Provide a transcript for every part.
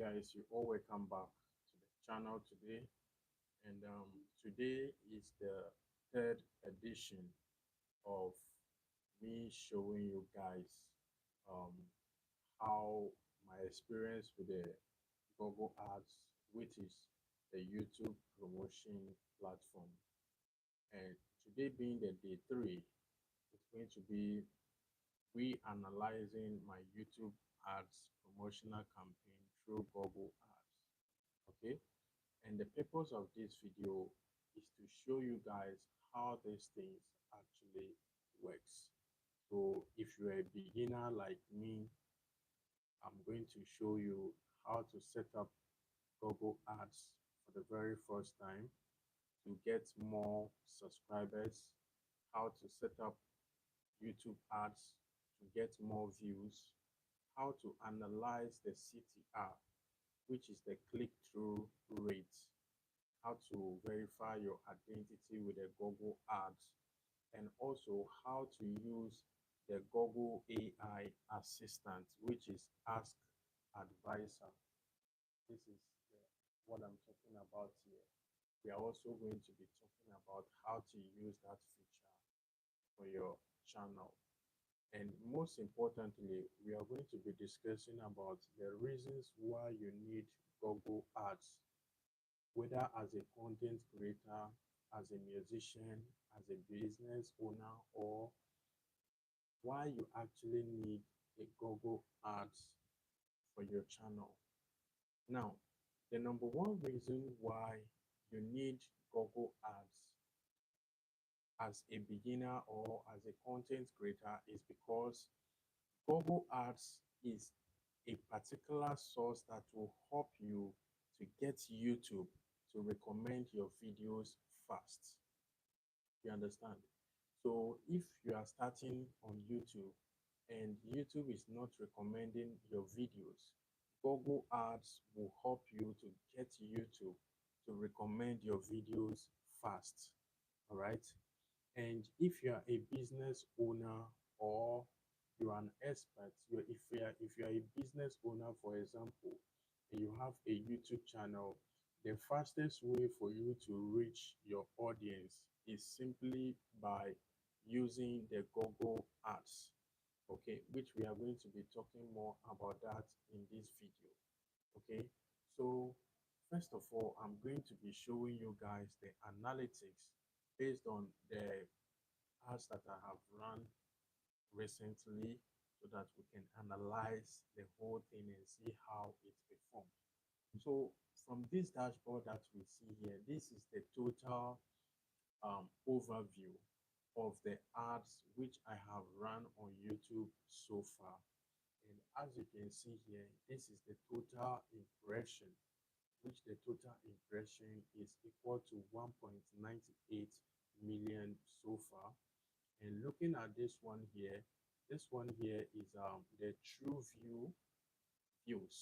guys, you all welcome back to the channel today. And today is the third edition of me showing you guys um, how my experience with the Google Ads, which is the YouTube promotion platform. And today being the day three, it's going to be analyzing my YouTube ads promotional campaign through Google Ads. Okay, and the purpose of this video is to show you guys how these things actually works. So if you're a beginner like me, I'm going to show you how to set up Google Ads for the very first time to get more subscribers, how to set up YouTube ads to get more views, how to analyze the CTR, which is the click-through rate, how to verify your identity with the Google Ads, and also how to use the Google AI assistant, which is Ask Advisor. This is what I'm talking about here. We are also going to be talking about how to use that feature for your channel. And most importantly, we are going to be discussing about the reasons why you need Google Ads, whether as a content creator, as a musician, as a business owner, or why you actually need a Google Ads for your channel. Now, the number one reason why you need Google Ads as a beginner or as a content creator is because Google Ads is a particular source that will help you to get YouTube to recommend your videos fast. You understand? So if you are starting on YouTube and YouTube is not recommending your videos, Google Ads will help you to get YouTube to recommend your videos fast. All right. And if you are a business owner or you are an expert, if you are a business owner, for example, and you have a YouTube channel, the fastest way for you to reach your audience is simply by using the Google Ads. Okay, which we are going to be talking more about that in this video. Okay, so first of all, I'm going to be showing you guys the analytics based on the ads that I have run recently so that we can analyze the whole thing and see how it performs. So from this dashboard that we see here, this is the total overview of the ads which I have run on YouTube so far. And as you can see here, this is the total impression, which the total impression is equal to 1.98 million so far. And looking at this one here is the true views,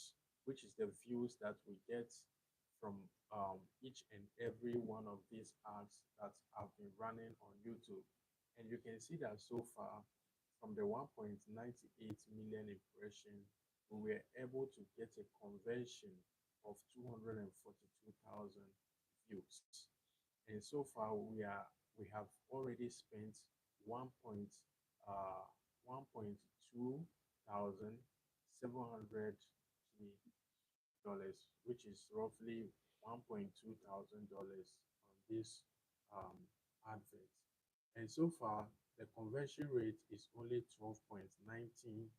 which is the views that we get from each and every one of these ads that have been running on YouTube. And you can see that so far from the 1.98 million impression, we were able to get a conversion of 242,000 views. And so far we have already spent 1.2 thousand 700 dollars, which is roughly $1.2 thousand on this advert. And so far the conversion rate is only 12.19%.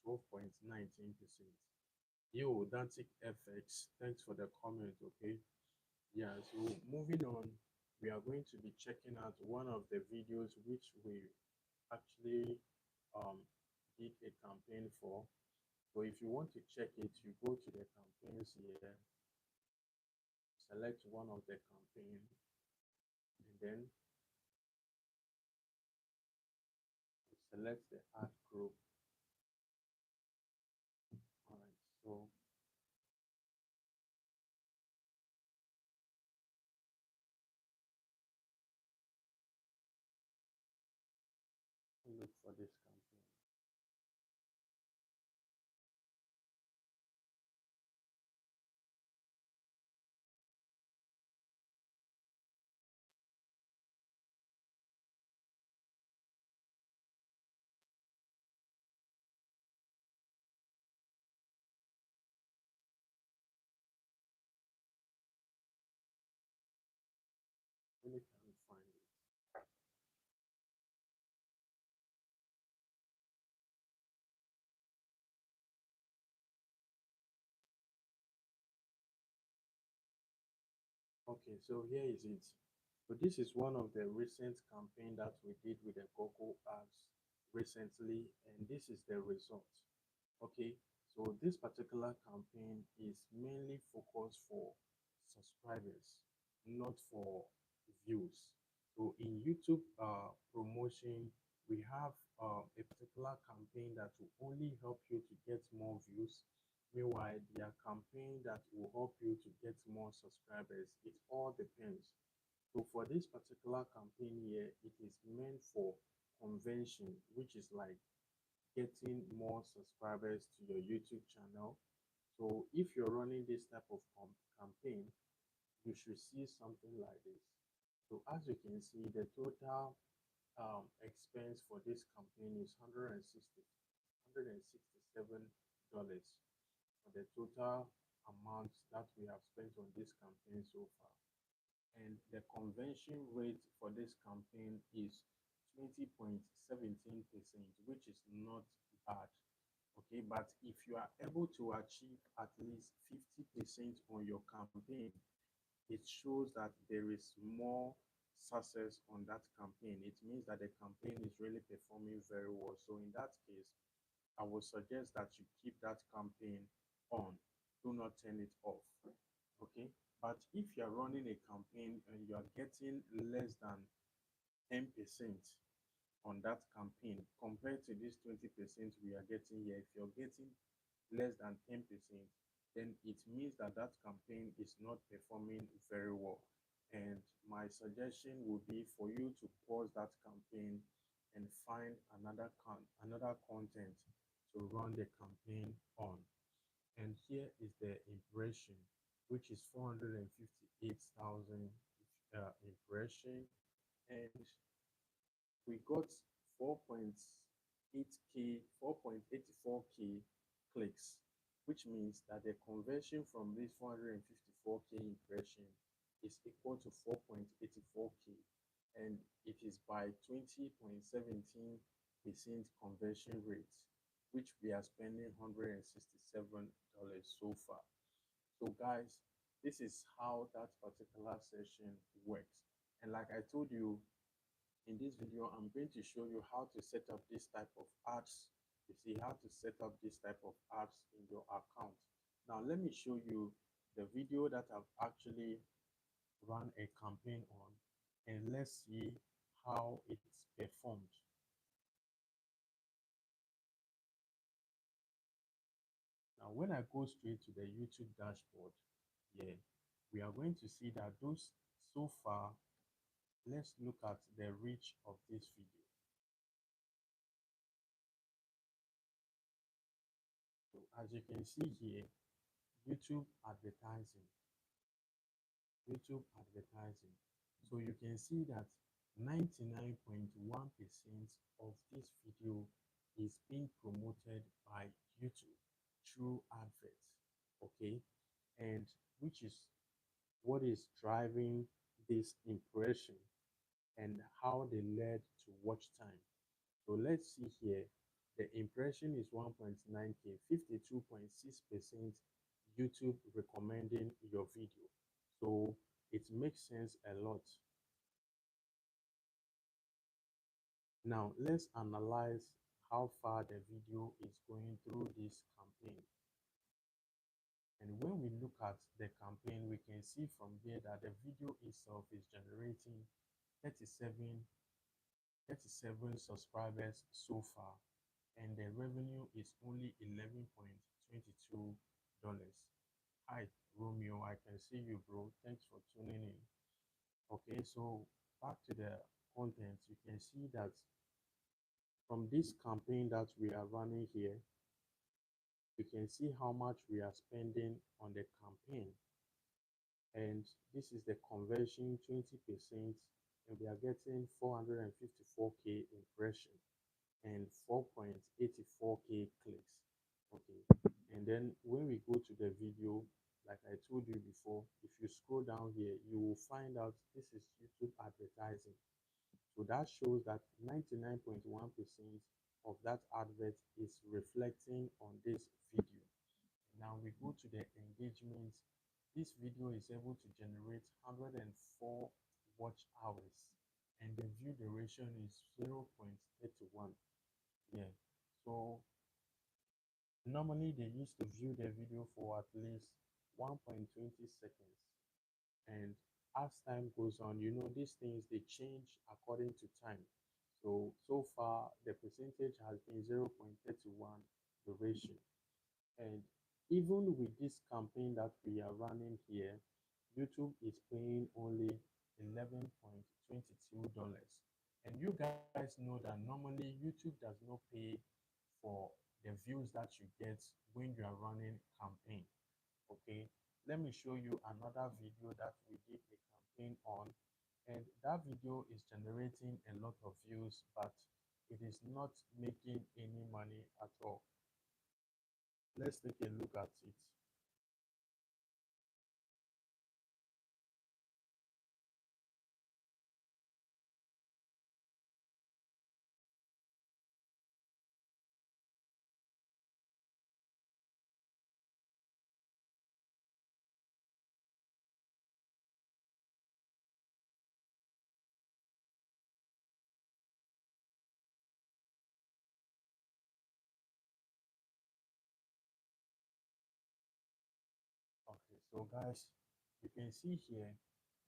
12.19%. Yo, Dantic FX, thanks for the comment. Okay, yeah, so moving on, we are going to be checking out one of the videos which we actually did a campaign for. So if you want to check it, you go to the campaigns here, select one of the campaign, and then select the ad group. All right, so look for this campaign. Really can't find it. Okay, so here is it. So this is one of the recent campaign that we did with the Google ads recently, and this is the result. Okay, so this particular campaign is mainly focused for subscribers, not for views. So in YouTube promotion, we have a particular campaign that will only help you to get more views. Meanwhile, there are campaign that will help you to get more subscribers. It all depends. So for this particular campaign here, it is meant for convention, which is like getting more subscribers to your YouTube channel. So if you're running this type of campaign, you should see something like this. So as you can see, the total expense for this campaign is $167 for the total amount that we have spent on this campaign so far. And the conversion rate for this campaign is 20.17%, which is not bad. Okay, but if you are able to achieve at least 50% on your campaign, it shows that there is more success on that campaign. It means that the campaign is really performing very well. So in that case, I would suggest that you keep that campaign on. Do not turn it off. Okay. But if you're running a campaign and you are getting less than 10% on that campaign compared to this 20% we are getting here, if you're getting less than 10%, then it means that that campaign is not performing very well. And my suggestion would be for you to pause that campaign and find another content to run the campaign on. And here is the impression, which is 458,000 impression, and we got 4.8k 4.84k clicks, which means that the conversion from this 454k impression is equal to 4.84k, and it is by 20.17% conversion rate, which we are spending $167 so far. So guys, this is how that particular session works. And like I told you, in this video, I'm going to show you how to set up this type of ads. You see how to set up this type of ads in your account. Now, let me show you the video that I've actually run a campaign on, and let's see how it's performed. Now, when I go straight to the YouTube dashboard, yeah, we are going to see that those so far, let's look at the reach of this video. So as you can see here, YouTube advertising, YouTube advertising. So you can see that 99.1% of this video is being promoted by YouTube through adverts, okay? And which is what is driving this impression and how they led to watch time. So let's see here. The impression is 1.9k, 52.6% YouTube recommending your video. So it makes sense a lot. Now let's analyze how far the video is going through this campaign. And when we look at the campaign, we can see from here that the video itself is generating 37 subscribers so far, and the revenue is only $11.22. Hi Romeo, I can see you, bro. Thanks for tuning in. Okay, so back to the content, you can see that from this campaign that we are running here, you can see how much we are spending on the campaign, and this is the conversion 20%, and we are getting 454k impression and 4.84k clicks. Okay, and then when we go to the video, like I told you before, if you scroll down here, you will find out this is YouTube advertising. So that shows that 99.1% of that advert is reflecting on this video. Now we go to the engagement. This video is able to generate 104 watch hours, and the view duration is 0.31. Yeah. So normally they used to view the video for at least 1.20 seconds. And as time goes on, these things they change according to time. So far the percentage has been 0.31 duration. And even with this campaign that we are running here, YouTube is paying only $11.22. And you guys know that normally YouTube does not pay for the views that you get when you are running campaign. Okay, let me show you another video that we did a campaign on, and that video is generating a lot of views, but it is not making any money at all. Let's take a look at it. Okay, so guys, you can see here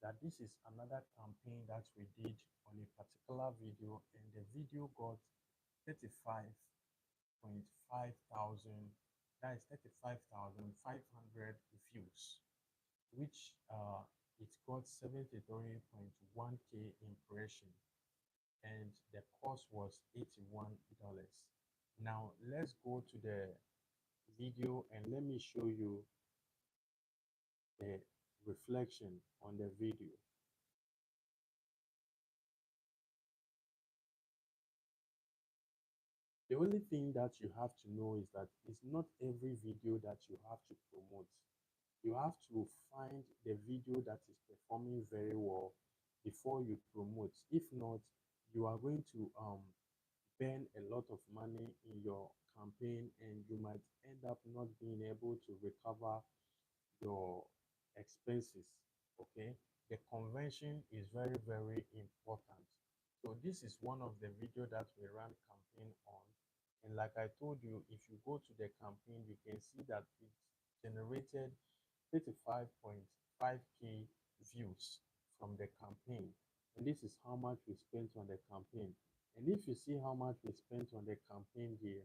that this is another campaign that we did on a particular video, and the video got 35.5 thousand, that is 35,500 views, which it got 73.1K impression, and the cost was $81. Now let's go to the video and let me show you the reflection on the video. The only thing that you have to know is that it's not every video that you have to promote. You have to find the video that is performing very well before you promote. If not, you are going to burn a lot of money in your campaign, and you might end up not being able to recover your expenses. Okay, the convention is very, very important. So this is one of the video that we ran campaign on, and like I told you, if you go to the campaign, you can see that it generated 35.5K views from the campaign, and this is how much we spent on the campaign. And if you see how much we spent on the campaign here,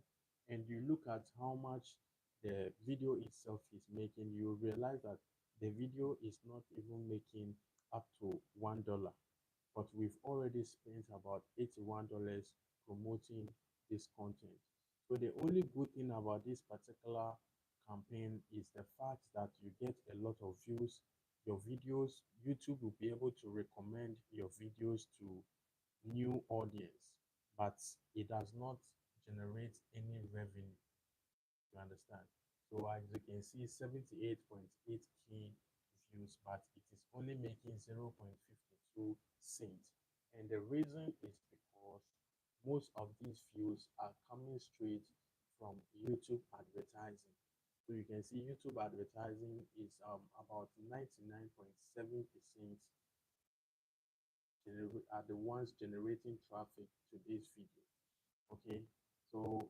and you look at how much the video itself is making, you realize that the video is not even making up to $1, but we've already spent about $81 promoting this content. So the only good thing about this particular campaign is the fact that you get a lot of views. Your videos, YouTube will be able to recommend your videos to new audience, but it does not generate any revenue. You understand? So as you can see, 78.8K views, but it is only making 0.52 cents. And the reason is because most of these views are coming straight from YouTube advertising. So you can see YouTube advertising is about 99.7% are the ones generating traffic to this video. Okay, so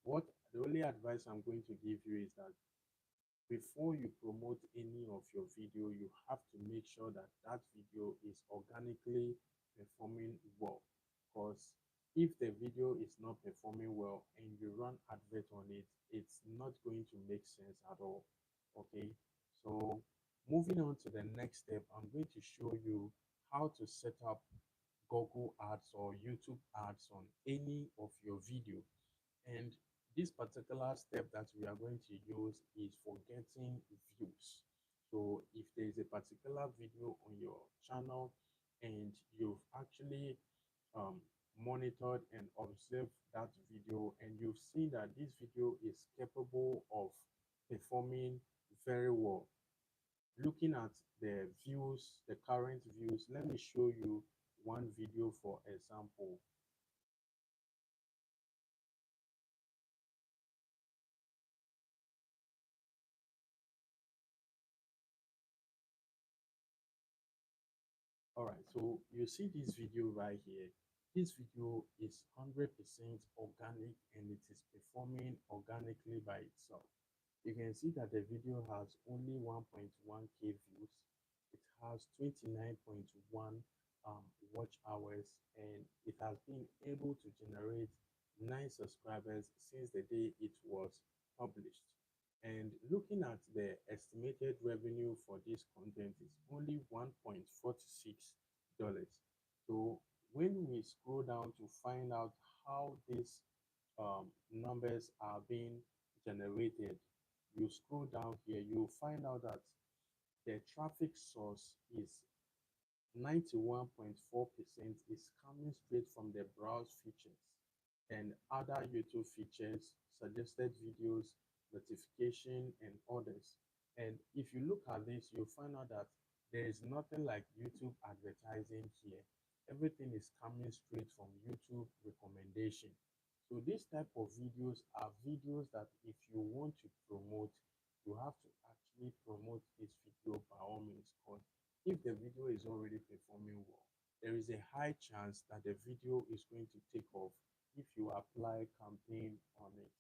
what the only advice I'm going to give you is that before you promote any of your video, you have to make sure that that video is organically performing well. Because if the video is not performing well and you run advert on it, it's not going to make sense at all. Okay, so moving on to the next step, I'm going to show you how to set up Google ads or YouTube ads on any of your video. And this particular step that we are going to use is for getting views. So if there is a particular video on your channel and you've actually monitored and observed that video, and you've seen that this video is capable of performing very well, Looking at the views, the current views, let me show you one video for example. All right, so you see this video right here. This video is 100% organic and it is performing organically by itself. You can see that the video has only 1.1k views. It has 29.1 watch hours, and it has been able to generate 9 subscribers since the day it was published. And looking at the estimated revenue for this content is only $1.46. So when we scroll down to find out how these numbers are being generated, you scroll down here, you'll find out that the traffic source is 91.4% is coming straight from the browse features and other YouTube features, suggested videos, notification, and others. And if you look at this, you'll find out that there is nothing like YouTube advertising here. Everything is coming straight from YouTube recommendation. So this type of videos are videos that if you want to promote, you have to actually promote this video by all means. Because if the video is already performing well, there is a high chance that the video is going to take off if you apply campaign on it.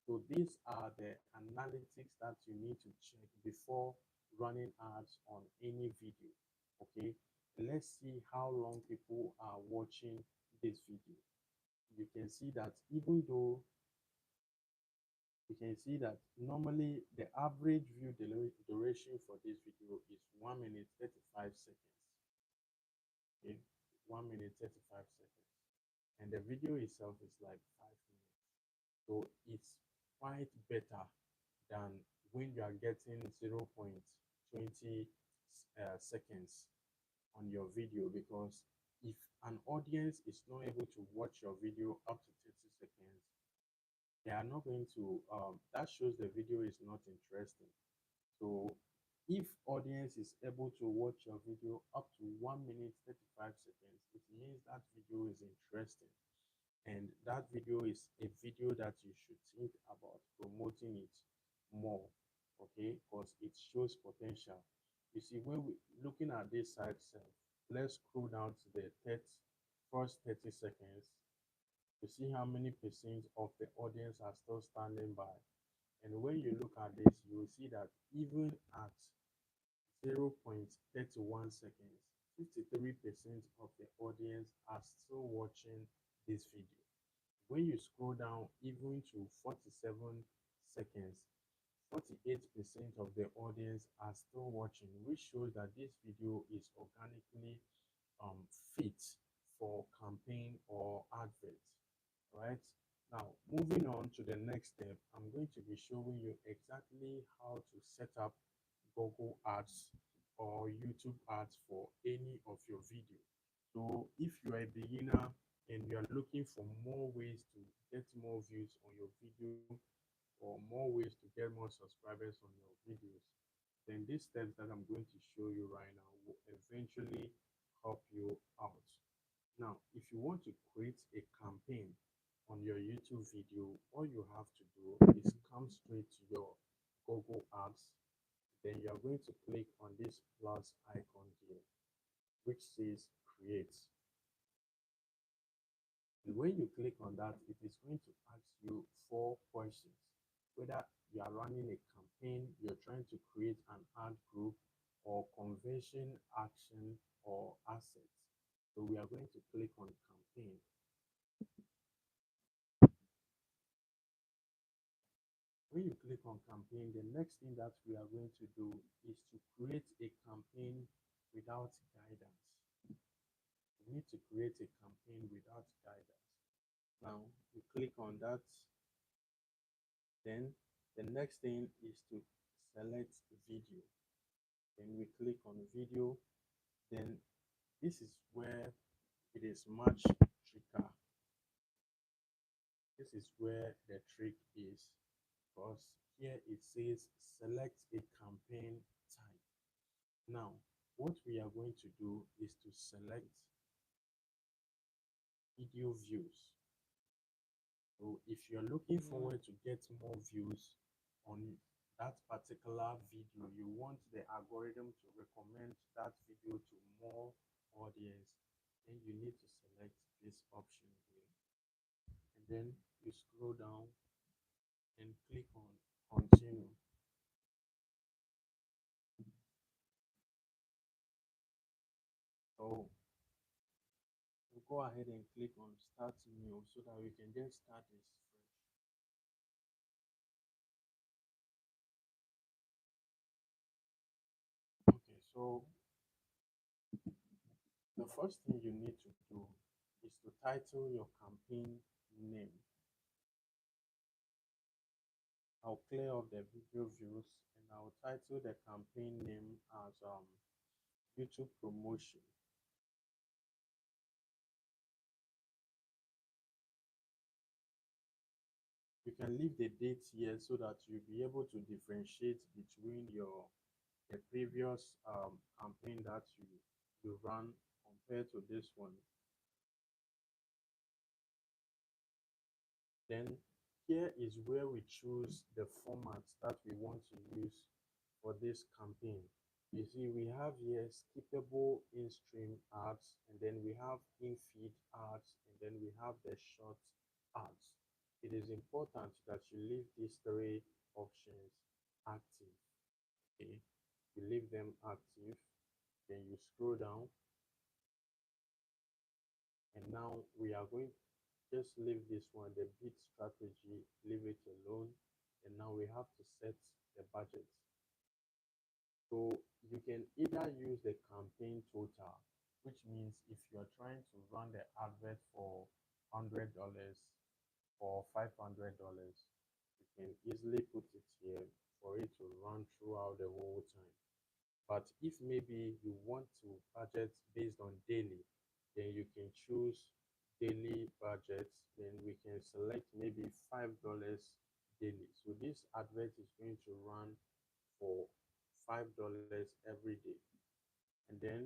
So these are the analytics that you need to check before running ads on any video. Okay, let's see how long people are watching this video. You can see that even though you can see that normally the average view duration for this video is 1 minute 35 seconds. Okay, 1 minute 35 seconds, and the video itself is like 5 minutes. So it's quite better than when you are getting 0.20 seconds on your video, because if an audience is not able to watch your video up to 30 seconds, they are not going to that shows the video is not interesting. So if audience is able to watch your video up to 1 minute 35 seconds, it means that video is interesting, and that video is a video that you should think about promoting it more. Okay, because it shows potential. You see, when we looking at this side self, let's scroll down to the first 30 seconds to see how many percent of the audience are still standing by. And when you look at this, you will see that even at 0.31 seconds, 53% of the audience are still watching this video. When you scroll down even to 47 seconds, 48% of the audience are still watching, which shows that this video is organically fit for campaign or advert. Right, now moving on to the next step, I'm going to be showing you exactly how to set up Google ads or YouTube ads for any of your video. So if you are a beginner and you are looking for more ways to get more views on your video or more ways to get more subscribers on your videos, then these steps that I'm going to show you right now will eventually help you out. Now, if you want to create a campaign on your YouTube video, all you have to do is come straight to your Google Ads. Then you are going to click on this plus icon here, which says create. And when you click on that, it is going to ask you 4 questions. Whether you are running a campaign, you're trying to create an ad group, or conversion, action, or assets. So we are going to click on campaign. When you click on campaign, the next thing that we are going to do is to create a campaign without guidance. We need to create a campaign without guidance. Now you click on that. Then the next thing is to select video. Then we click on video. Then this is where it is much trickier. This is where the trick is, because here it says select a campaign type. Now, what we are going to do is to select video views. So if you're looking forward to get more views on that particular video, you want the algorithm to recommend that video to more audience, then you need to select this option here. And then you scroll down and click on continue. So we'll go ahead and click on start new so that we can just start this fresh. Okay, so the first thing you need to do is to title your campaign name. I'll clear off the video views and I'll title the campaign name as YouTube promotion. You can leave the date here so that you'll be able to differentiate between the previous campaign that you run compared to this one. Then here is where we choose the format that we want to use for this campaign. You see, we have here skippable in-stream ads, and then we have in-feed ads, and then we have the short ads. It is important that you leave these three options active. Okay, you leave them active, then you scroll down, and now we are going to just leave this one, the bid strategy, leave it alone, and now we have to set the budget. So you can either use the campaign total, which means if you're trying to run the advert for $100 or $500, you can easily put it here for it to run throughout the whole time. But if maybe you want to budget based on daily, then you can choose daily budgets. Then we can select maybe $5 daily. So this advert is going to run for $5 every day. And then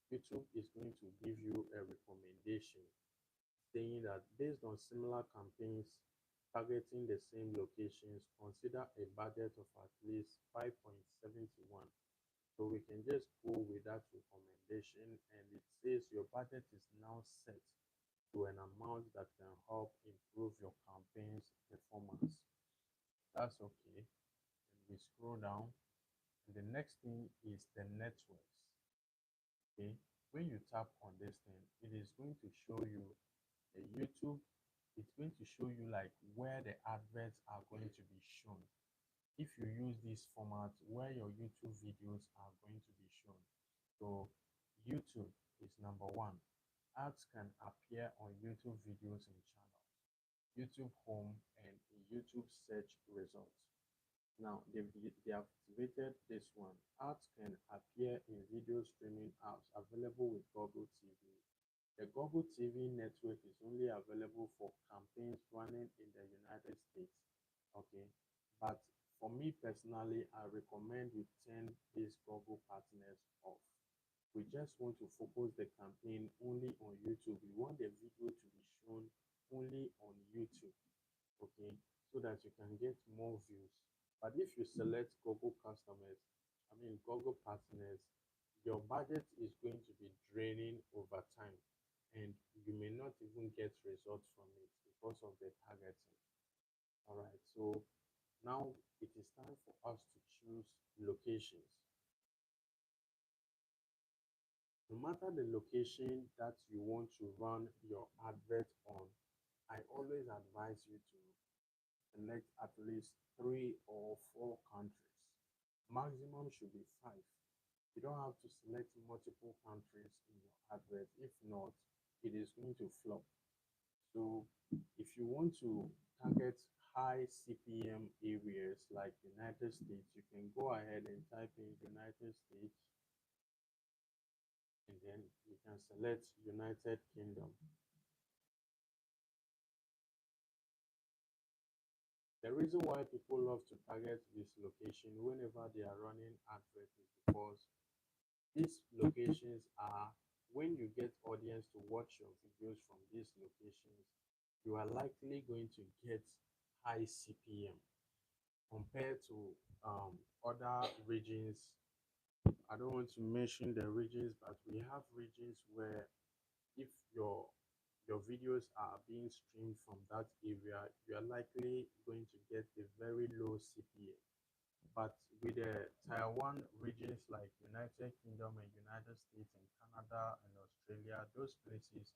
YouTube is going to give you a recommendation saying that based on similar campaigns targeting the same locations, consider a budget of at least 5.71. So we can just go with that recommendation, and it says your budget is now set to an amount that can help improve your campaign's performance. That's okay. And we scroll down, and the next thing is the networks. Okay, when you tap on this thing, it is going to show you the YouTube. It's going to show you like where the adverts are going to be shown. If you use this format, where your YouTube videos are going to be shown. So YouTube is number one. Ads can appear on YouTube videos and channels, YouTube home, and YouTube search results. Now they activated this one. Ads can appear in video streaming apps available with Google TV. The Google TV network is only available for campaigns running in the United States. Okay, but for me personally, I recommend you turn these Google partners off. We just want to focus the campaign only on YouTube. We want the video to be shown only on YouTube, okay, so that you can get more views. But if you select Google customers, Google partners, your budget is going to be draining over time, and you may not even get results from it because of the targeting. All right, so now it is time for us to choose locations. No matter the location that you want to run your advert on, I always advise you to select at least 3 or 4 countries. Maximum should be 5. You don't have to select multiple countries in your advert. If not, it is going to flop. So if you want to target high CPM areas like United States, you can go ahead and type in United States, and then you can select United Kingdom. The reason why people love to target this location whenever they are running adverts is because These locations are when you get audience to watch your videos from these locations, you are likely going to get high CPM compared to other regions. I don't want to mention the regions, but we have regions where if your videos are being streamed from that area, you are likely going to get a very low CPM. But with the Taiwan regions like United Kingdom and United States and Canada and Australia, those places,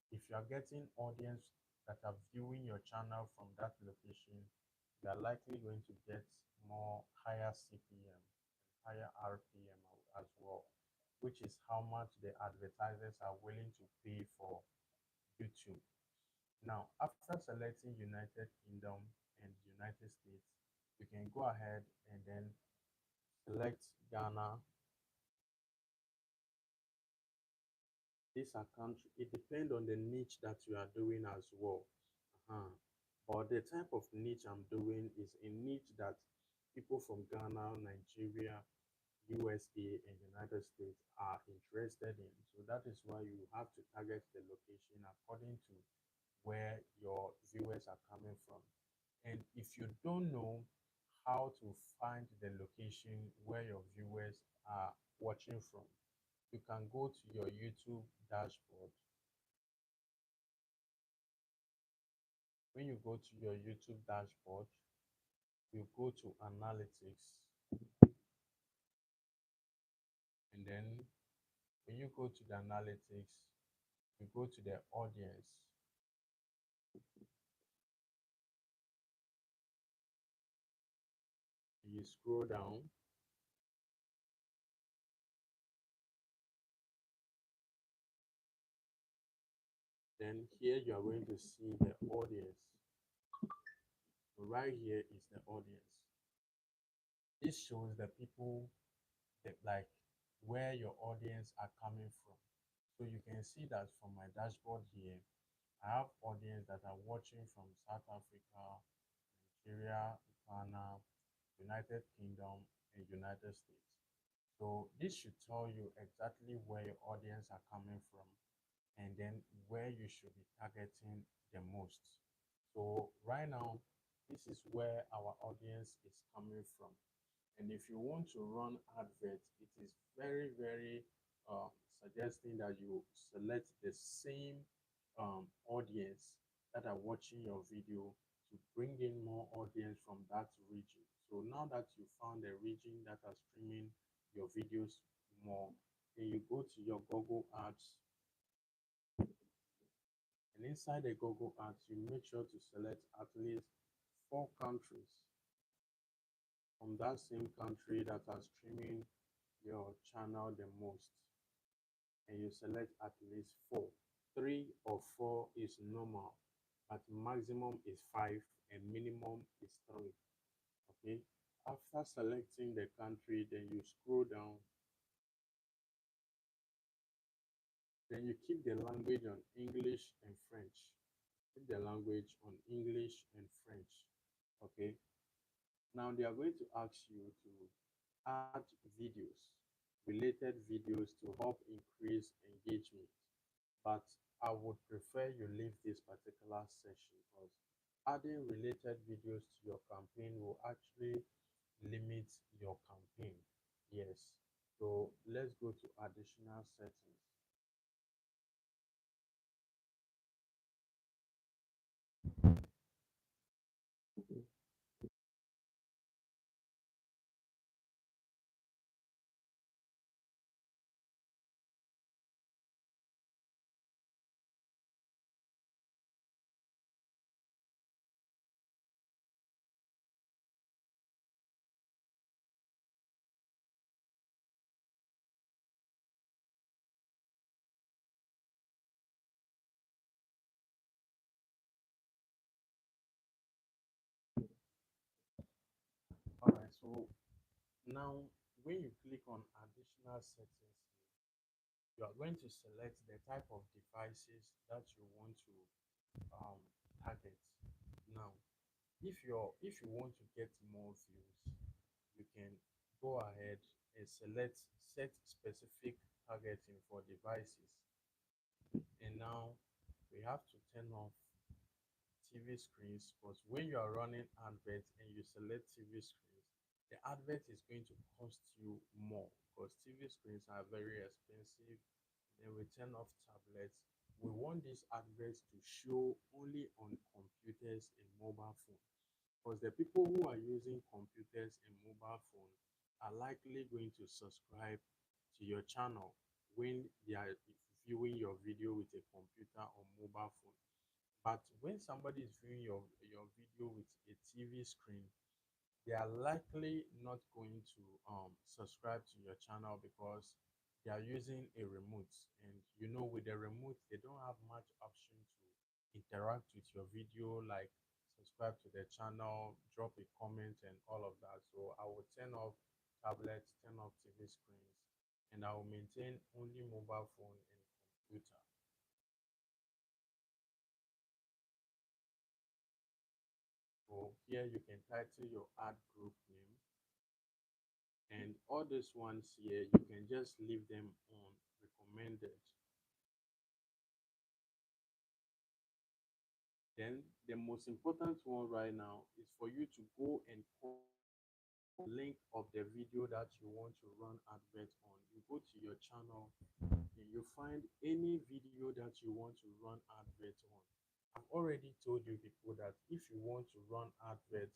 if you are getting audience that are viewing your channel from that location, you are likely going to get more higher CPM, higher RPM as well, which is how much the advertisers are willing to pay for YouTube. Now, after selecting United Kingdom and United States, you can go ahead and then select Ghana. These are country. It depends on the niche that you are doing as well. Uh-huh. But the type of niche I'm doing is a niche that people from Ghana, Nigeria, USA, and United States are interested in. So that is why you have to target the location according to where your viewers are coming from. And if you don't know how to find the location where your viewers are watching from, you can go to your YouTube dashboard. When you go to your YouTube dashboard, you go to analytics, and then when you go to the analytics, you go to the audience. You scroll down, then here you are going to see the audience. So right here is the audience. This shows the people that like where your audience are coming from. So you can see that from my dashboard here, I have audience that are watching from South Africa, Nigeria, Ghana, United Kingdom, and United States. So this should tell you exactly where your audience are coming from and then where you should be targeting the most. So right now, this is where our audience is coming from. And if you want to run adverts, it is very, very suggesting that you select the same audience that are watching your video to bring in more audience from that region. So now that you found a region that are streaming your videos more, then you go to your Google Ads, and inside the Google Ads, you make sure to select at least 4 countries from that same country that are streaming your channel the most, and you select at least 4. 3 or 4 is normal, but maximum is 5 and minimum is 3. Okay, after selecting the country, then you scroll down, then you keep the language on English and French. Keep the language on English and French. Okay, now they are going to ask you to add videos, related videos to help increase engagement. But I would prefer you leave this particular section because adding related videos to your campaign will actually limit your campaign. Yes. So let's go to additional settings. All right. So now when you click on additional settings, you are going to select the type of devices that you want to um, target. Now, if you want to get more views, you can go ahead and select set specific targeting for devices. And now we have to turn off TV screens, because when you are running adverts and you select TV screens, the advert is going to cost you more, because TV screens are very expensive. Then we turn off tablets. We want these adverts to show only on computers and mobile phones, because the people who are using computers and mobile phone are likely going to subscribe to your channel when they are viewing your video with a computer or mobile phone. But when somebody is viewing your video with a TV screen, they are likely not going to subscribe to your channel, because they are using a remote. And you know, with the remote, they don't have much option to interact with your video, like subscribe to the channel, drop a comment, and all of that. So I will turn off tablets, turn off TV screens, and I will maintain only mobile phone and computer. So here you can title your ad group name, and all these ones here you can just leave them on recommended. Then the most important one right now is for you to go and copy the link of the video that you want to run advert on. You go to your channel and you find any video that you want to run advert on. I've already told you people that if you want to run advert,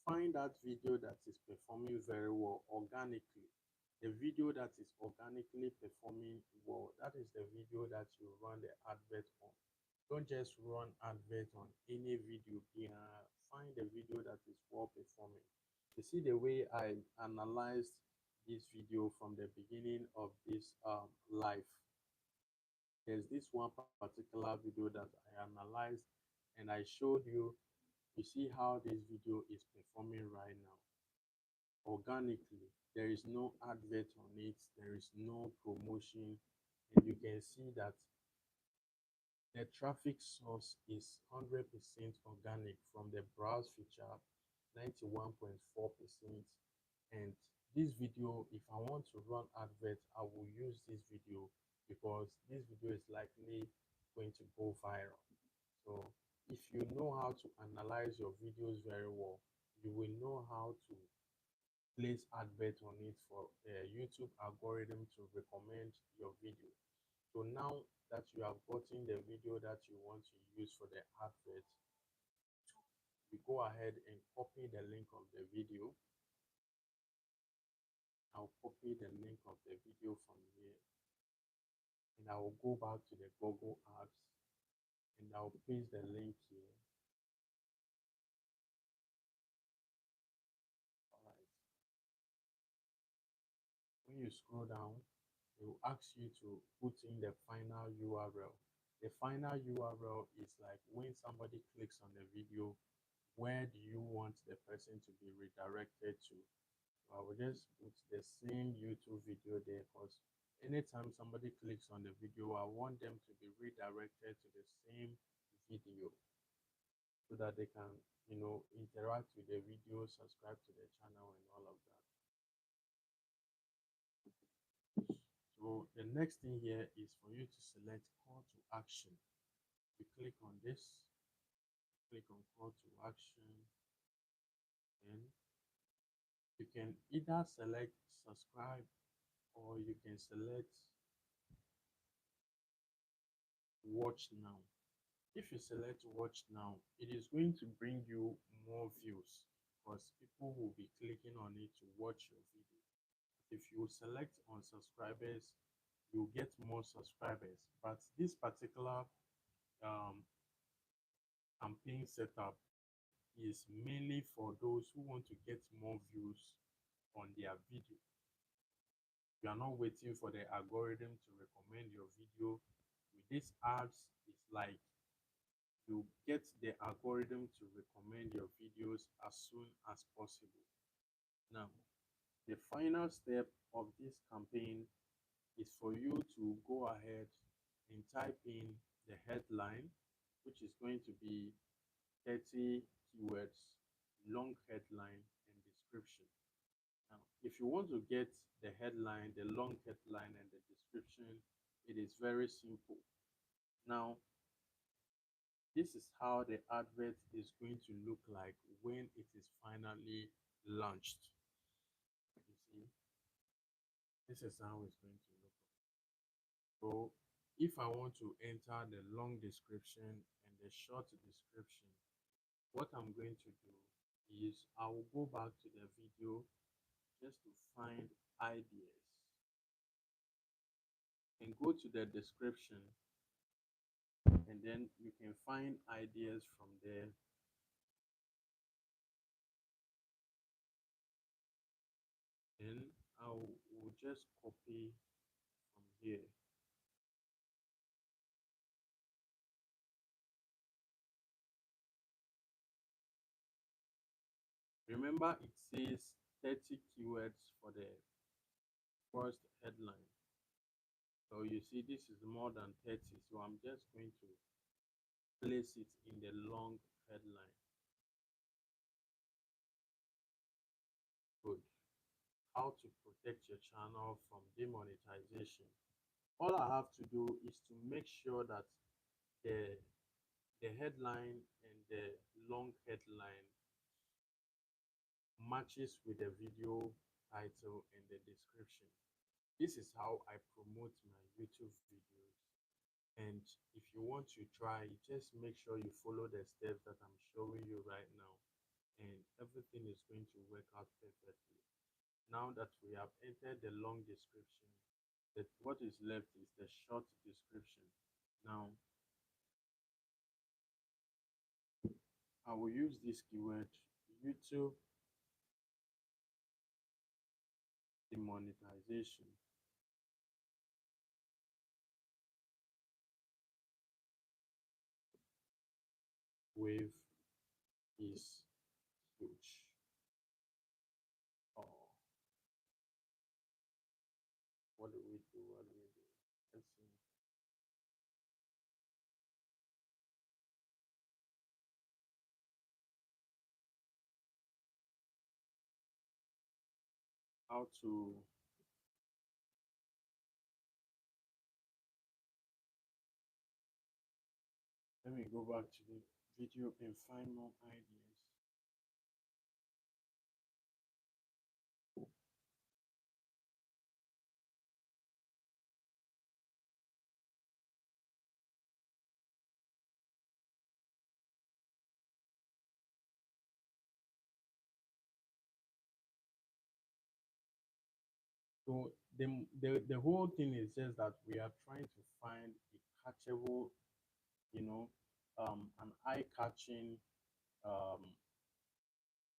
find that video that is performing very well organically. The video that is organically performing well, that is the video that you run the advert on. Don't just run advert on any video. Yeah, find a video that is well performing. You see the way I analyzed this video from the beginning of this live. There's this one particular video that I analyzed, and I showed you. You see how this video is performing right now organically. There is no advert on it, there is no promotion, and you can see that the traffic source is 100% organic from the browse feature, 91.4%. And this video, if I want to run advert, I will use this video, because this video is likely going to go viral. So if you know how to analyze your videos very well, you will know how to place advert on it for YouTube algorithm to recommend your video. So now that you have gotten the video that you want to use for the advert, we go ahead and copy the link of the video. I'll copy the link of the video from here, and I will go back to the Google Apps, and I'll paste the link here. All right. When you scroll down, it will ask you to put in the final URL. The final URL is like when somebody clicks on the video, where do you want the person to be redirected to? So I will just put the same YouTube video there, because anytime somebody clicks on the video, I want them to be redirected to the same video, so that they can, interact with the video, subscribe to the channel, and all of that. So the next thing here is for you to select call to action. You click on this, click on call to action, and you can either select subscribe, or you can select watch now. If you select watch now, it is going to bring you more views, because people will be clicking on it to watch your video. If you select on subscribers, you get more subscribers. But this particular um, campaign setup is mainly for those who want to get more views on their video. You are not waiting for the algorithm to recommend your video. With these ads, it's like you get the algorithm to recommend your videos as soon as possible. Now, the final step of this campaign is for you to go ahead and type in the headline, which is going to be 30 keywords, long headline, and description. Now, if you want to get the headline, the long headline, and the description, it is very simple. Now, this is how the advert is going to look like when it is finally launched. You see, this is how it's going to look like. So, if I want to enter the long description and the short description, what I'm going to do is I will go back to the video just to find ideas and go to the description, and then you can find ideas from there. Then I will just copy from here. Remember, it says 30 keywords for the first headline. So you see, this is more than 30. So I'm just going to place it in the long headline. Good. How to protect your channel from demonetization. All I have to do is to make sure that the headline and the long headline matches with the video title and the description. This is how I promote my YouTube videos. And if you want to try, just make sure you follow the steps that I'm showing you right now, and everything is going to work out perfectly. Now that we have entered the long description, what is left is the short description. Now, I will use this keyword, YouTube demonetization. Wave is huge. Oh, what do we do? What do we do? Let's see. How to let me go back to the video and find more ideas. So the whole thing is just that we are trying to find a catchable, you know, an eye-catching um,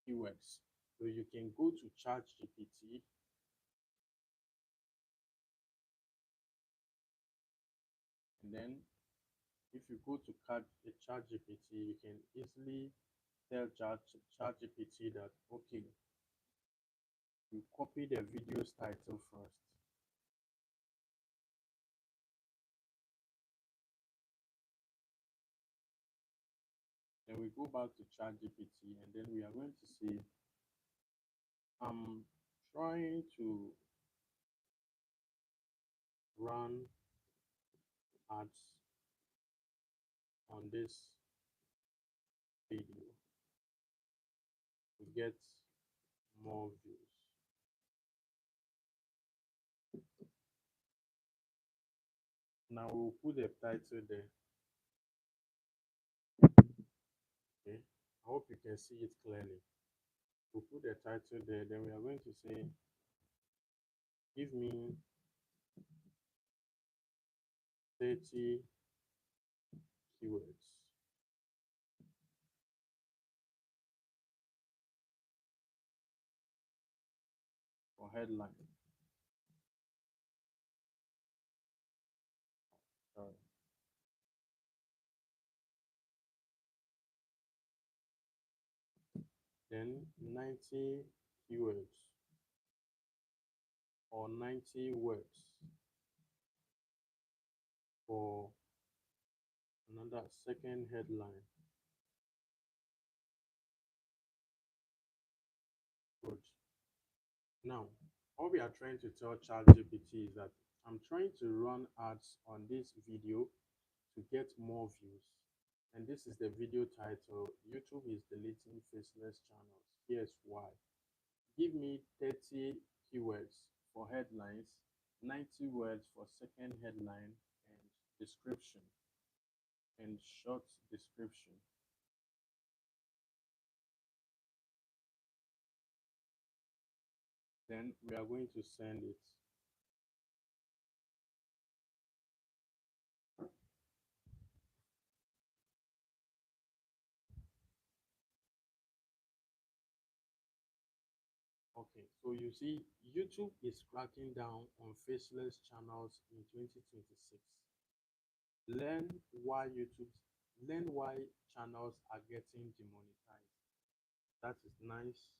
keywords. So you can go to ChatGPT, and then if you go to ChatGPT, you can easily tell ChatGPT that okay, you copy the video's title first. Then we go back to ChatGPT, and then we are going to say, I'm trying to run ads on this video to get more views. Now we'll put the title there. Okay, I hope you can see it clearly. We'll put the title there, then we are going to say, give me 30 keywords for headline. Sorry. Then 90 keywords or 90 words for another second headline. Good. Now, what we are trying to tell ChatGPT is that I'm trying to run ads on this video to get more views. And this is the video title: YouTube is deleting faceless channels. Here's why. Give me 30 keywords for headlines, 90 words for second headline, and description and short description. Then we are going to send it. Okay, so you see, YouTube is cracking down on faceless channels in 2026. Learn why YouTube, learn why channels are getting demonetized. That is nice.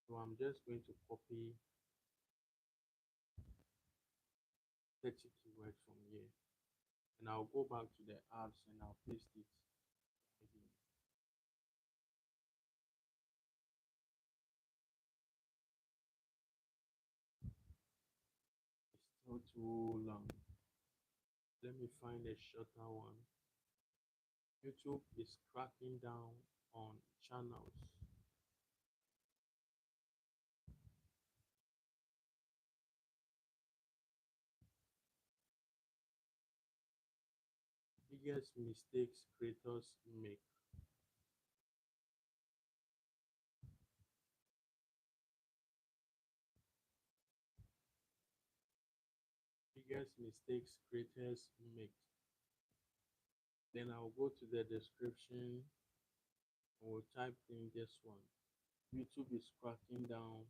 So I'm just going to copy 30 keywords from here, and I'll go back to the ads and I'll paste it again. It's still too long. Let me find a shorter one. YouTube is cracking down on channels. Biggest mistakes creators make. Biggest mistakes creators make. Then I'll go to the description and we'll type in this one. YouTube is cracking down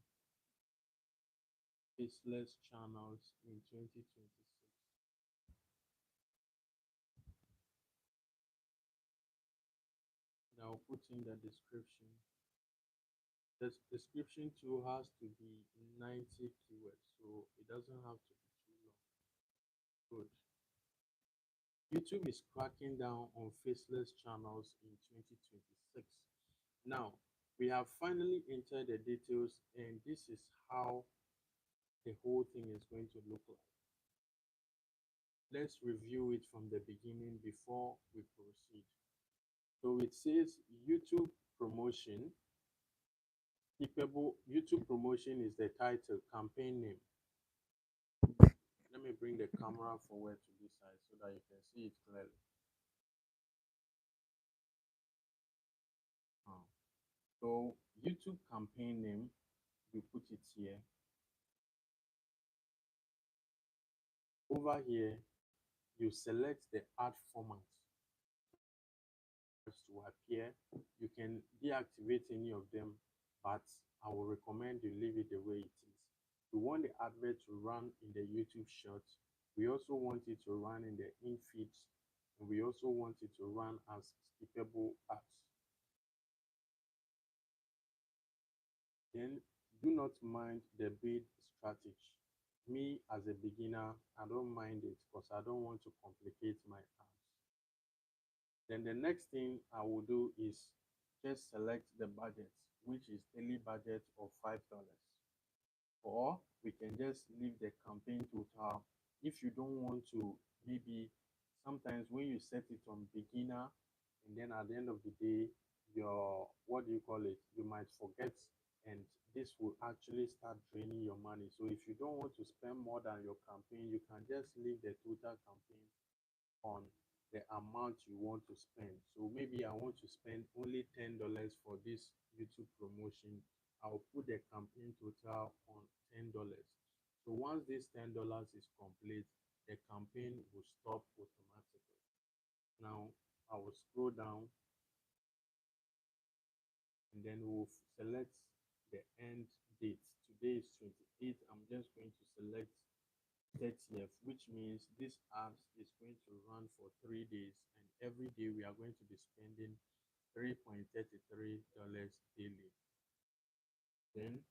faceless channels in 2026. And I'll put in the description. The description too has to be 90 keywords, so it doesn't have to be too long. Good. YouTube is cracking down on faceless channels in 2026. Now, we have finally entered the details, and this is how the whole thing is going to look like. Let's review it from the beginning before we proceed. So it says YouTube promotion. YouTube promotion is the title, campaign name. Let me bring the camera forward to this side so that you can see it clearly. So YouTube campaign name, you put it here. Over here, you select the ad format to appear. You can deactivate any of them, but I will recommend you leave it the way it is. We want the advert to run in the YouTube Shorts. We also want it to run in the in-feeds, and we also want it to run as skippable ads. Then do not mind the bid strategy. Me as a beginner, I don't mind it because I don't want to complicate my ads. Then the next thing I will do is just select the budget, which is daily budget of $5. Or we can just leave the campaign total if you don't want to. Maybe sometimes when you set it on beginner and then at the end of the day, your, what do you call it, you might forget, and this will actually start draining your money. So if you don't want to spend more than your campaign, you can just leave the total campaign on the amount you want to spend. So maybe I want to spend only $10 for this YouTube promotion. I'll put the campaign total on $10. So once this $10 is complete, the campaign will stop automatically. Now I will scroll down and then we'll select the end date. Today is 28th. I'm just going to select 30th, which means this ads is going to run for 3 days, and every day we are going to be spending $3.33 daily. Then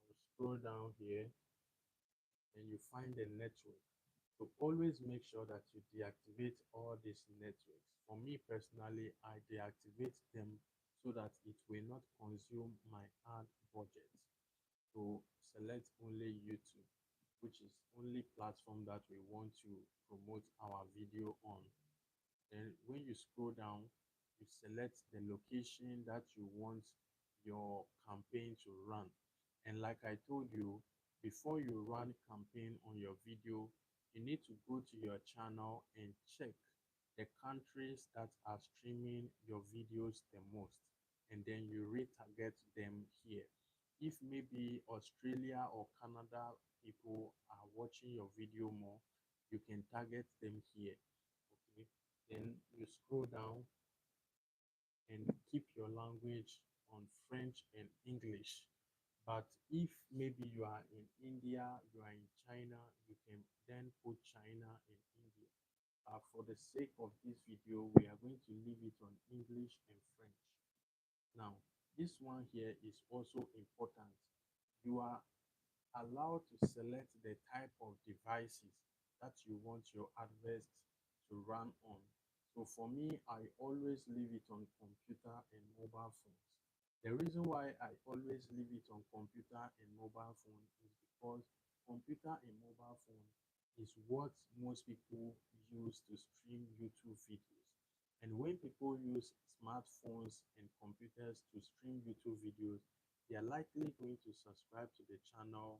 I'll scroll down here and you find the network. So always make sure that you deactivate all these networks. For me personally, I deactivate them so that it will not consume my ad budget. So select only YouTube, which is only platform that we want to promote our video on. Then when you scroll down, you select the location that you want your campaign to run. And like I told you, before you run campaign on your video, you need to go to your channel and check the countries that are streaming your videos the most, and then you retarget them here. If maybe Australia or Canada people are watching your video more, you can target them here. Okay, then you scroll down and keep your language on French and English. But if maybe you are in India, you are in China, you can then put China and India. For the sake of this video, we are going to leave it on English and French. Now, this one here is also important. You are allowed to select the type of devices that you want your adverts to run on. So for me, I always leave it on computer and mobile phones. The reason why I always leave it on computer and mobile phone is because computer and mobile phone is what most people use to stream YouTube videos. And when people use smartphones and computers to stream YouTube videos, they are likely going to subscribe to the channel,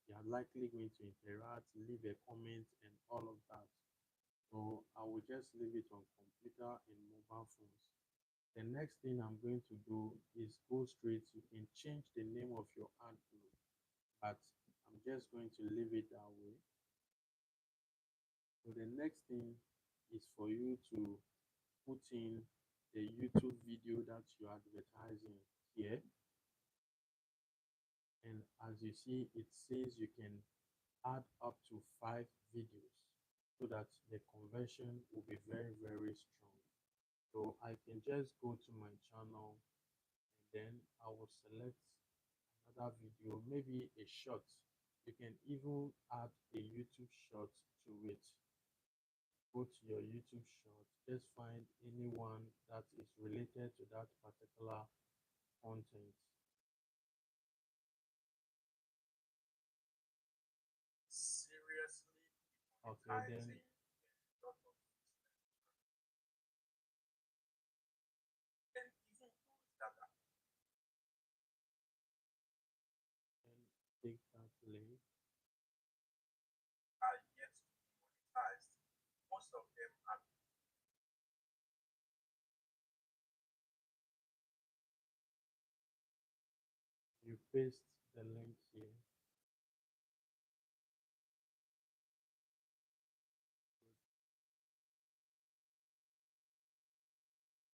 they are likely going to interact, leave a comment, and all of that. So I will just leave it on computer and mobile phones. The next thing I'm going to do is go straight. You can change the name of your ad group, but I'm just going to leave it that way. So the next thing is for you to put in the YouTube video that you're advertising here. And as you see, it says you can add up to 5 videos so that the conversion will be very, very strong. So I can just go to my channel and then I will select another video, maybe a short. You can even add a YouTube short to it. Go to your YouTube short, just find anyone that is related to that particular content. Seriously, okay, then take that link. Are yet to be monetized. Most of them are. You paste the link here.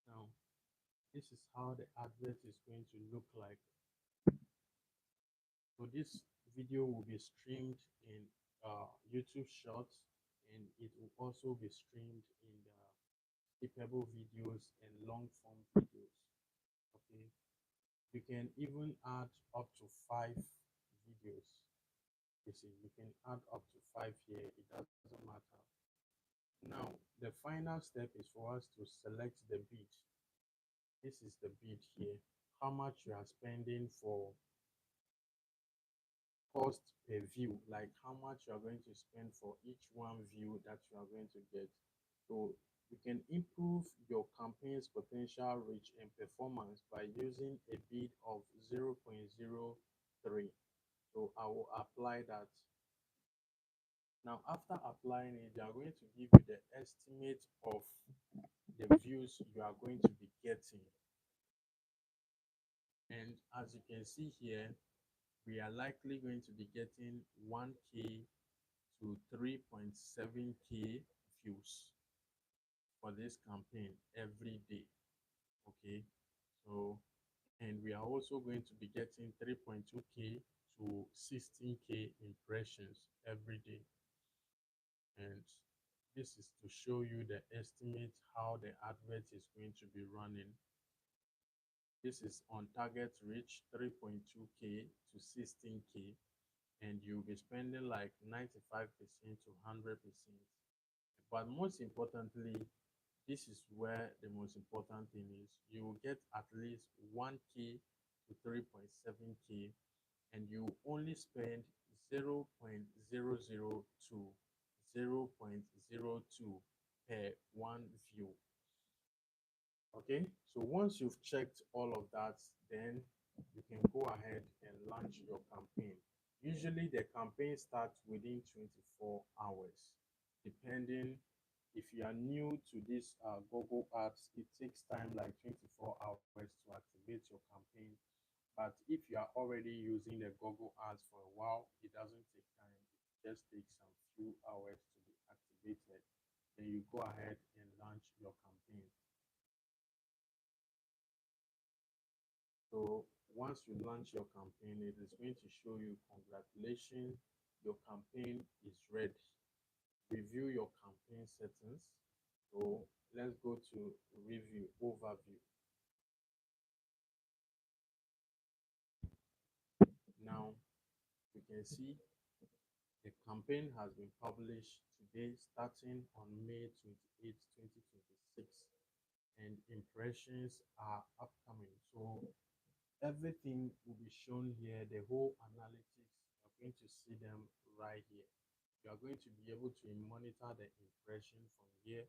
Now, this is how the advert is going to look like. So this video will be streamed in YouTube Shorts, and it will also be streamed in the skippable videos and long form videos. Okay, you can even add up to 5 videos. You see, you can add up to 5 here, it doesn't matter. Now, the final step is for us to select the bid. This is the bid here. How much you are spending for cost per view, like how much you are going to spend for each one view that you are going to get. So you can improve your campaign's potential reach and performance by using a bid of 0.03. So I will apply that. Now, after applying it, they are going to give you the estimate of the views you are going to be getting. And as you can see here, we are likely going to be getting 1K to 3.7K views for this campaign every day. Okay, so and we are also going to be getting 3.2K to 16K impressions every day. And this is to show you the estimate how the advert is going to be running. This is on target reach 3.2K to 16K, and you'll be spending like 95% to 100%. But most importantly, this is where the most important thing is. You will get at least 1K to 3.7K, and you only spend 0.002 0.02 per one view. Okay, so once you've checked all of that, then you can go ahead and launch your campaign. Usually the campaign starts within 24 hours. Depending, if you are new to this Google Ads, it takes time like 24 hours to activate your campaign. But if you are already using the Google Ads for a while, it doesn't take time. It just takes some few hours to be activated. Then you go ahead and launch your campaign. So once you launch your campaign, it is going to show you congratulations, your campaign is ready. Review your campaign settings. So let's go to review overview. Now you can see the campaign has been published today starting on May 28, 2026, and impressions are upcoming. So everything will be shown here, the whole analytics, you're going to see them right here. You are going to be able to monitor the impression from here.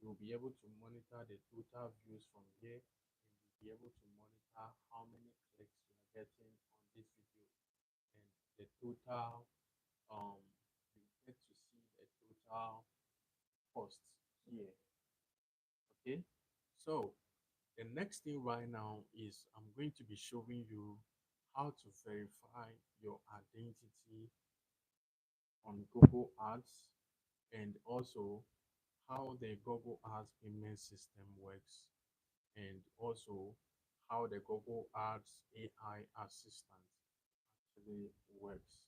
You'll be able to monitor the total views from here, and you'll be able to monitor how many clicks you are getting on this video, and the total you get to see the total cost here. Okay, so the next thing right now is I'm going to be showing you how to verify your identity on Google Ads, and also how the Google Ads payment system works, and also how the Google Ads AI assistant actually works.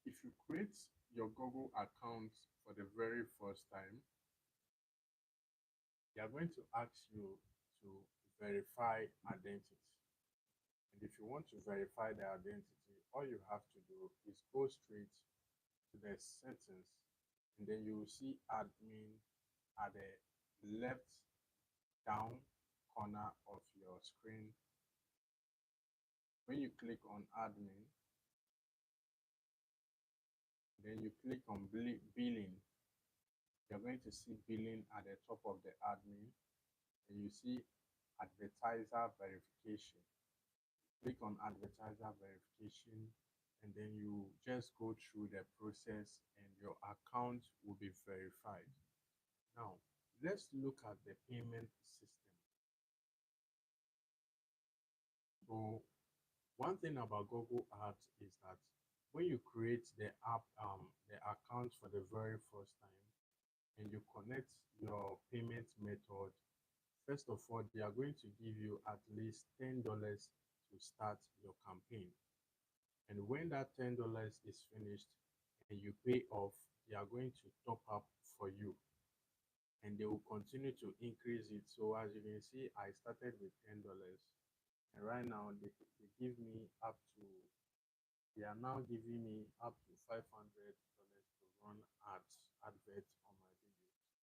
If you create your Google account for the very first time, they are going to ask you to verify identity. And if you want to verify the identity, all you have to do is go straight to the settings, and then you will see admin at the left down corner of your screen. When you click on admin, then you click on billing, you're going to see billing at the top of the admin, and you see advertiser verification. Click on advertiser verification, and then you just go through the process and your account will be verified. Now, let's look at the payment system. So one thing about Google Ads is that when you create the account for the very first time and you connect your payment method, first of all, they are going to give you at least $10 to start your campaign. And when that $10 is finished and you pay off, they are going to top up for you, and they will continue to increase it. So as you can see, I started with $10, and right now they give me up to they are now giving me up to $500 to run adverts on my videos.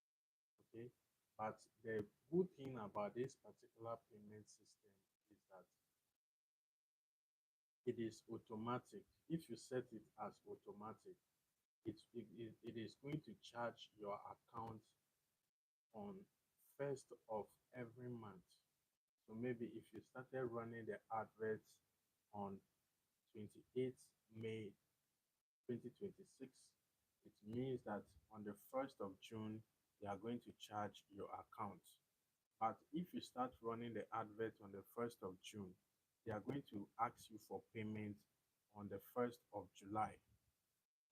Okay, but the good thing about this particular payment system is that it is automatic. If you set it as automatic, it is going to charge your account on first of every month. So maybe if you started running the adverts on 28th May 2026, it means that on the 1st of June, they are going to charge your account. But if you start running the advert on the 1st of June, they are going to ask you for payment on the 1st of July,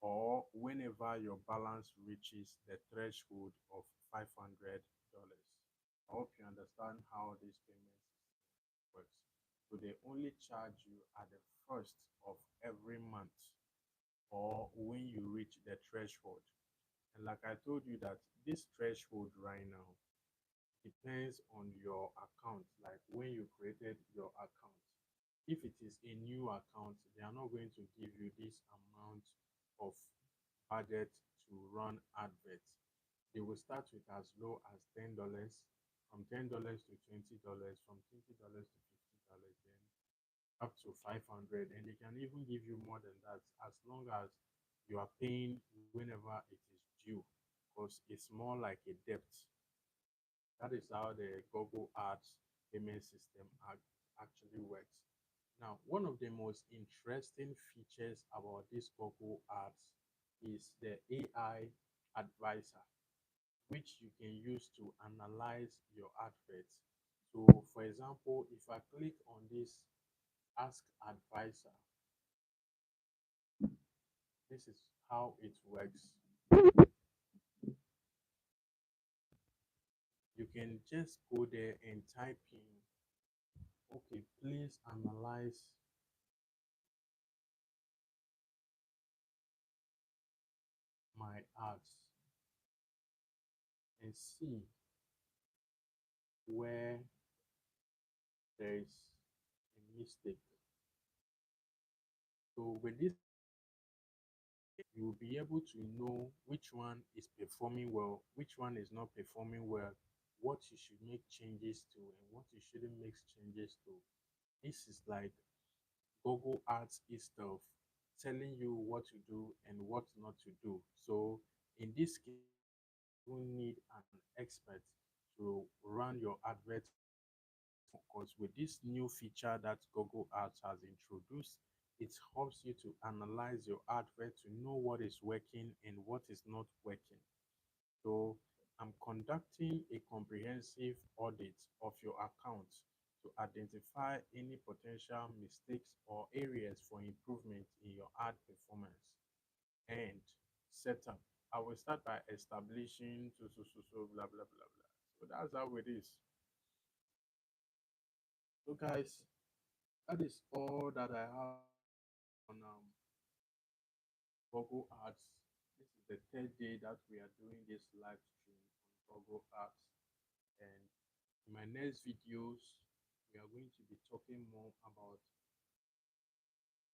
or whenever your balance reaches the threshold of $500. I hope you understand how this payment system works. So they only charge you at the first of every month, or when you reach the threshold. And like I told you, that this threshold right now depends on your account, like when you created your account. If it is a new account, they are not going to give you this amount of budget to run adverts. They will start with as low as $10, from $10 to $20, from $20 to $50, then up to 500, and they can even give you more than that as long as you are paying whenever it is due, because it's more like a debt. That is how the Google Ads payment system actually works. Now, one of the most interesting features about this Google Ads is the AI advisor, which you can use to analyze your adverts. So, for example, if I click on this Ask Advisor, this is how it works. You can just go there and type in, okay, please analyze my ads and see where there is a mistake. So with this, you will be able to know which one is performing well, which one is not performing well, what you should make changes to, and what you shouldn't make changes to. This is like Google Ads itself telling you what to do and what not to do. So in this case, you need an expert to run your advert, because with this new feature that Google Ads has introduced, it helps you to analyze your advert to know what is working and what is not working. So I'm conducting a comprehensive audit of your account to identify any potential mistakes or areas for improvement in your ad performance and setup. I will start by establishing blah blah blah blah. So that's how it is. So guys, that is all that I have on Google Ads. This is the third day that we are doing this live stream on Google Ads. And in my next videos, we are going to be talking more about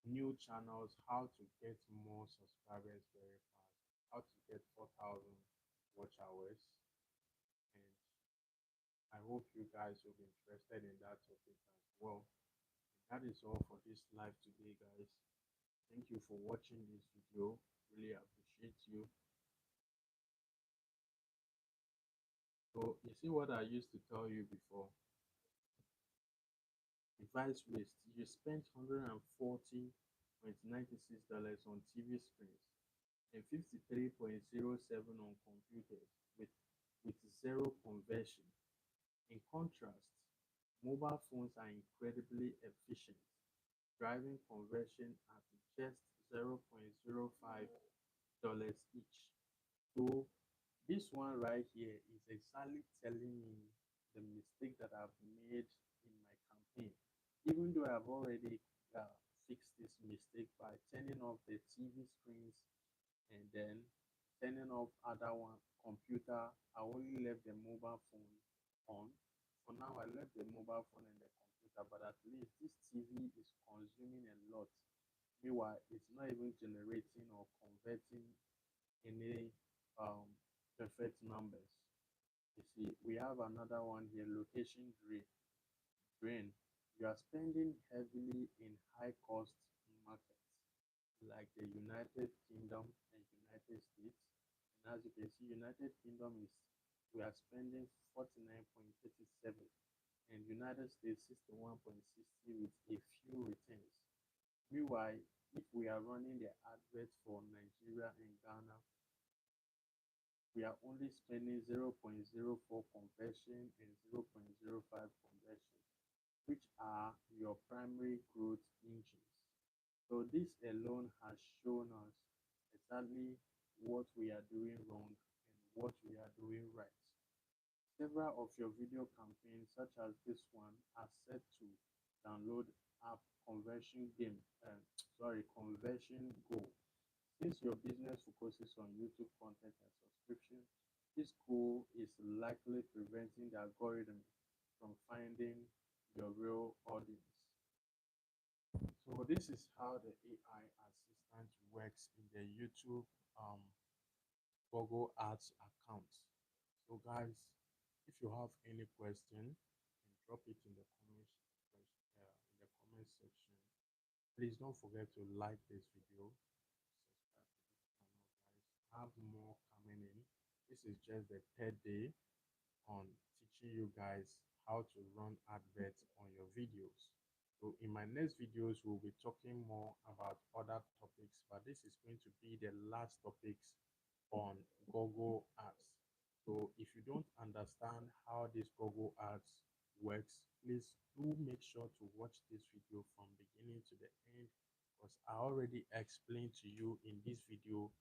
new channels, how to get more subscribers very fast, how to get 4,000 watch hours. And I hope you guys will be interested in that topic as well. And that is all for this live today, guys. Thank you for watching this video. Really appreciate you. So you see what I used to tell you before. Device waste. You spent $140.96 on TV screens and 53.07 on computers with zero conversion. In contrast, mobile phones are incredibly efficient, driving conversion at just $0.05 each. So this one right here is exactly telling me the mistake that I've made in my campaign. Even though I've already fixed this mistake by turning off the TV screens and then turning off other one computer, I only left the mobile phone on. For now, I left the mobile phone and the computer, but at least this TV is consuming a lot. Meanwhile, it's not even generating or converting any perfect numbers. You see, we have another one here, location drain. You are spending heavily in high cost markets like the United Kingdom and United States. And as you can see, United Kingdom is we are spending 49.37 and United States 61.60 with a few returns. Meanwhile, if we are running the adverts for Nigeria and Ghana, we are only spending 0.04 conversion and 0.05 conversion, which are your primary growth engines. So this alone has shown us exactly what we are doing wrong and what we are doing right. Several of your video campaigns, such as this one, are set to download app conversion conversion goal. Since your business focuses on YouTube content and subscription, this goal is likely preventing the algorithm from finding your real audience. So this is how the AI assistant works in the YouTube Google Ads account. So guys, if you have any question, you can drop it in the comment section. Please don't forget to like this video, subscribe to this channel, guys. Have more coming in. This is just the third day on teaching you guys how to run adverts on your videos. So in my next videos, we'll be talking more about other topics, but this is going to be the last topics on Google Ads. So if you don't understand how this Google Ads works, please do make sure to watch this video from beginning to the end, because I already explained to you in this video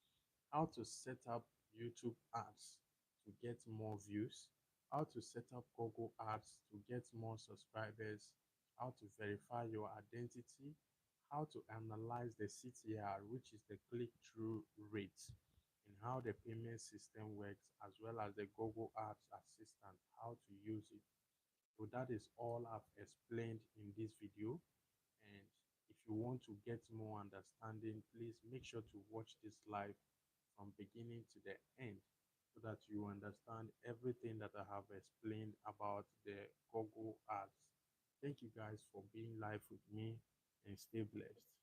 how to set up YouTube ads to get more views, how to set up Google ads to get more subscribers, how to verify your identity, how to analyze the CTR, which is the click-through rate, and how the payment system works, as well as the Google Ads assistant, how to use it. So that is all I've explained in this video. And if you want to get more understanding, please make sure to watch this live from beginning to the end so that you understand everything that I have explained about the Google Ads. Thank you guys for being live with me, and stay blessed.